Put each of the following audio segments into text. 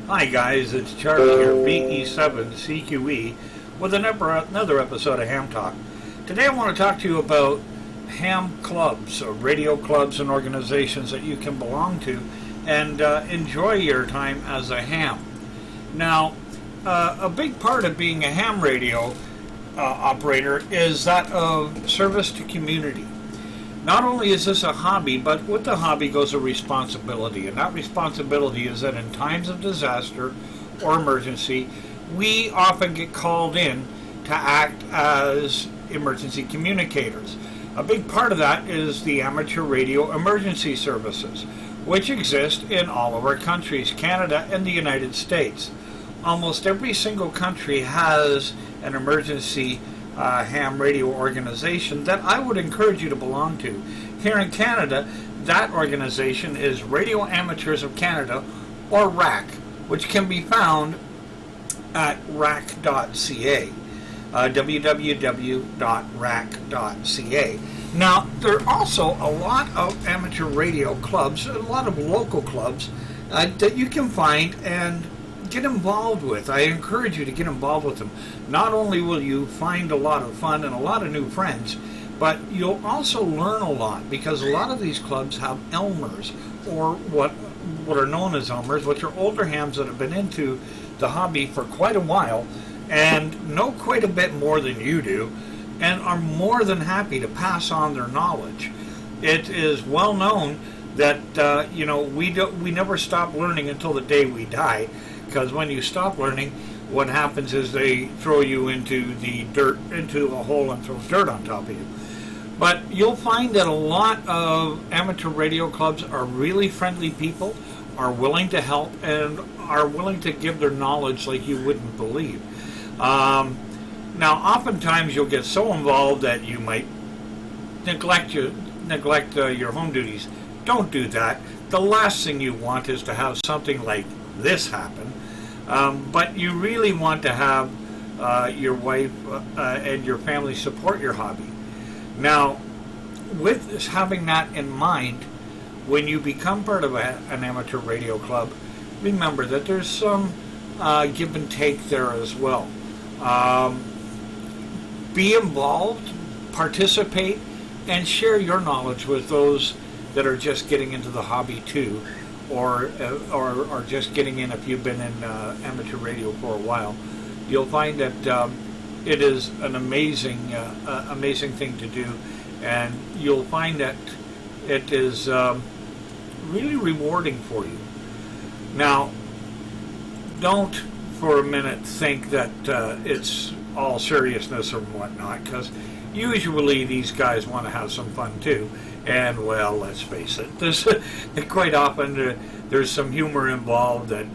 Hi guys, it's Charlie here, BE7CQE, with another episode of Ham Talk. Today I want to talk to you about ham clubs, or radio clubs and organizations that you can belong to and enjoy your time as a ham. Now, a big part of being a ham radio operator is that of service to community. Not only is this a hobby, but with the hobby goes a responsibility, and that responsibility is that in times of disaster or emergency, we often get called in to act as emergency communicators. A big part of that is the amateur radio emergency services, which exist in all of our countries, Canada and the United States. Almost every single country has an emergency ham radio organization that I would encourage you to belong to. Here in Canada, that organization is Radio Amateurs of Canada, or RAC, which can be found at rac.ca, www.rac.ca. Now, there are also a lot of amateur radio clubs, a lot of local clubs that you can find and get involved with. I encourage you to get involved with them. Not only will you find a lot of fun and a lot of new friends, but you'll also learn a lot, because a lot of these clubs have Elmers, or what are known as Elmers, which are older hams that have been into the hobby for quite a while and know quite a bit more than you do, and are more than happy to pass on their knowledge. It is well known that we never stop learning until the day we die. Because when you stop learning, what happens is they throw you into the dirt, into a hole, and throw dirt on top of you. But you'll find that a lot of amateur radio clubs are really friendly people, are willing to help, and are willing to give their knowledge like you wouldn't believe. Now, oftentimes you'll get so involved that you might neglect your home duties. Don't do that. The last thing you want is to have something like this happen, but you really want to have your wife and your family support your hobby. Now, with having that in mind, when you become part of an amateur radio club, remember that there's some give and take there as well. Be involved, participate, and share your knowledge with those that are just getting into the hobby too, or just getting in if you've been in amateur radio for a while. You'll find that it is an amazing thing to do, and you'll find that it is really rewarding for you. Now, don't for a minute think that it's all seriousness or whatnot, because usually these guys want to have some fun too. And, well, let's face it, quite often there's some humor involved that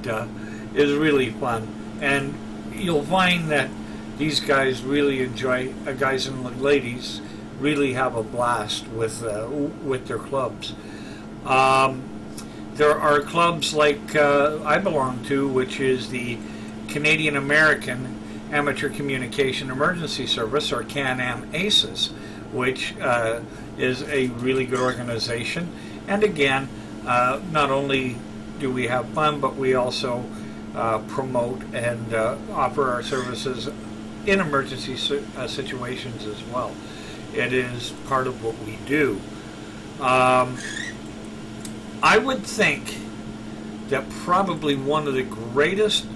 is really fun. And you'll find that these guys really enjoy, guys and ladies really have a blast with their clubs. There are clubs like I belong to, which is the Canadian American Amateur Communication Emergency Service, or Can-Am ACES, which is a really good organization. And again, not only do we have fun, but we also promote and offer our services in emergency situations as well. It is part of what we do. I would think that probably one of the greatest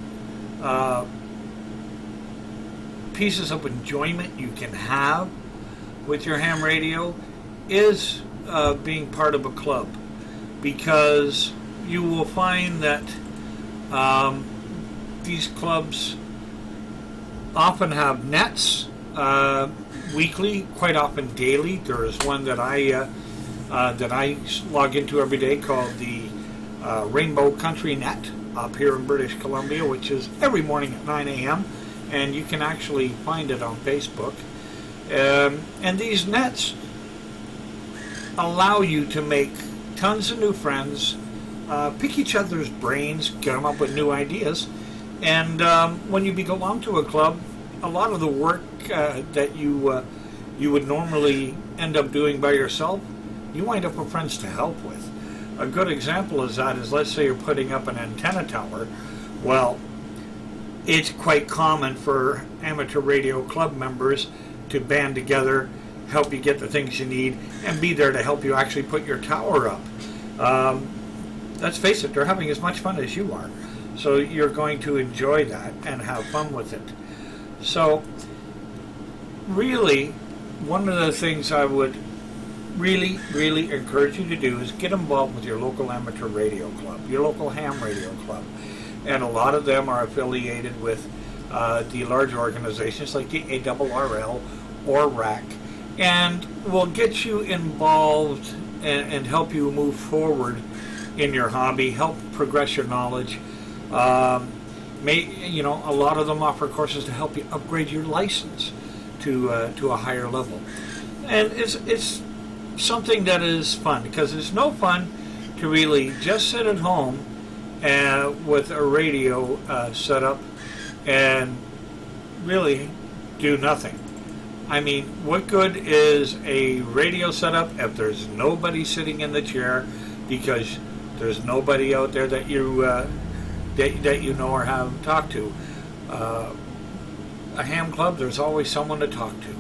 pieces of enjoyment you can have with your ham radio is being part of a club, because you will find that these clubs often have nets weekly, quite often daily. There is one that I log into every day called the Rainbow Country Net up here in British Columbia, which is every morning at 9 a.m. and you can actually find it on Facebook. And these nets allow you to make tons of new friends, pick each other's brains, get them up with new ideas, and when you belong to a club, a lot of the work that you would normally end up doing by yourself, you wind up with friends to help with. A good example is let's say you're putting up an antenna tower. Well, it's quite common for amateur radio club members to band together, help you get the things you need, and be there to help you actually put your tower up. Let's face it, they're having as much fun as you are. So you're going to enjoy that and have fun with it. So really, one of the things I would really, really encourage you to do is get involved with your local amateur radio club, your local ham radio club. And a lot of them are affiliated with the large organizations like the ARRL or RAC, and will get you involved and help you move forward in your hobby, help progress your knowledge. A lot of them offer courses to help you upgrade your license to a higher level, and it's something that is fun, because it's no fun to really just sit at home with a radio set up and really do nothing. I mean, what good is a radio setup if there's nobody sitting in the chair, because there's nobody out there that you that you know or have talked to? A ham club, there's always someone to talk to.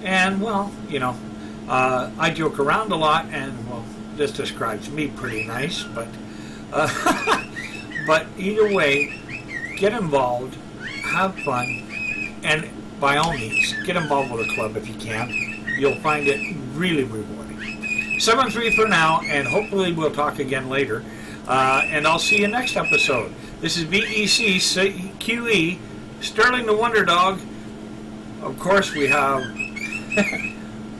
And, well, I joke around a lot, and, well, this describes me pretty nice, but but either way, get involved, have fun, and by all means, get involved with a club if you can. You'll find it really rewarding. 7-3 for now, and hopefully we'll talk again later. And I'll see you next episode. This is VECQE, Sterling the Wonder Dog. Of course, we have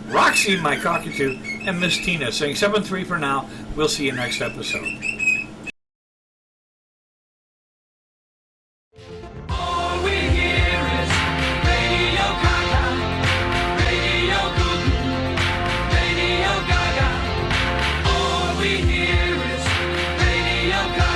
Roxy, my cockatoo, and Miss Tina saying 7-3 for now. We'll see you next episode. All we hear is Radio Gaga, Radio Goo Goo, Radio Gaga. All we hear is Radio Gaga.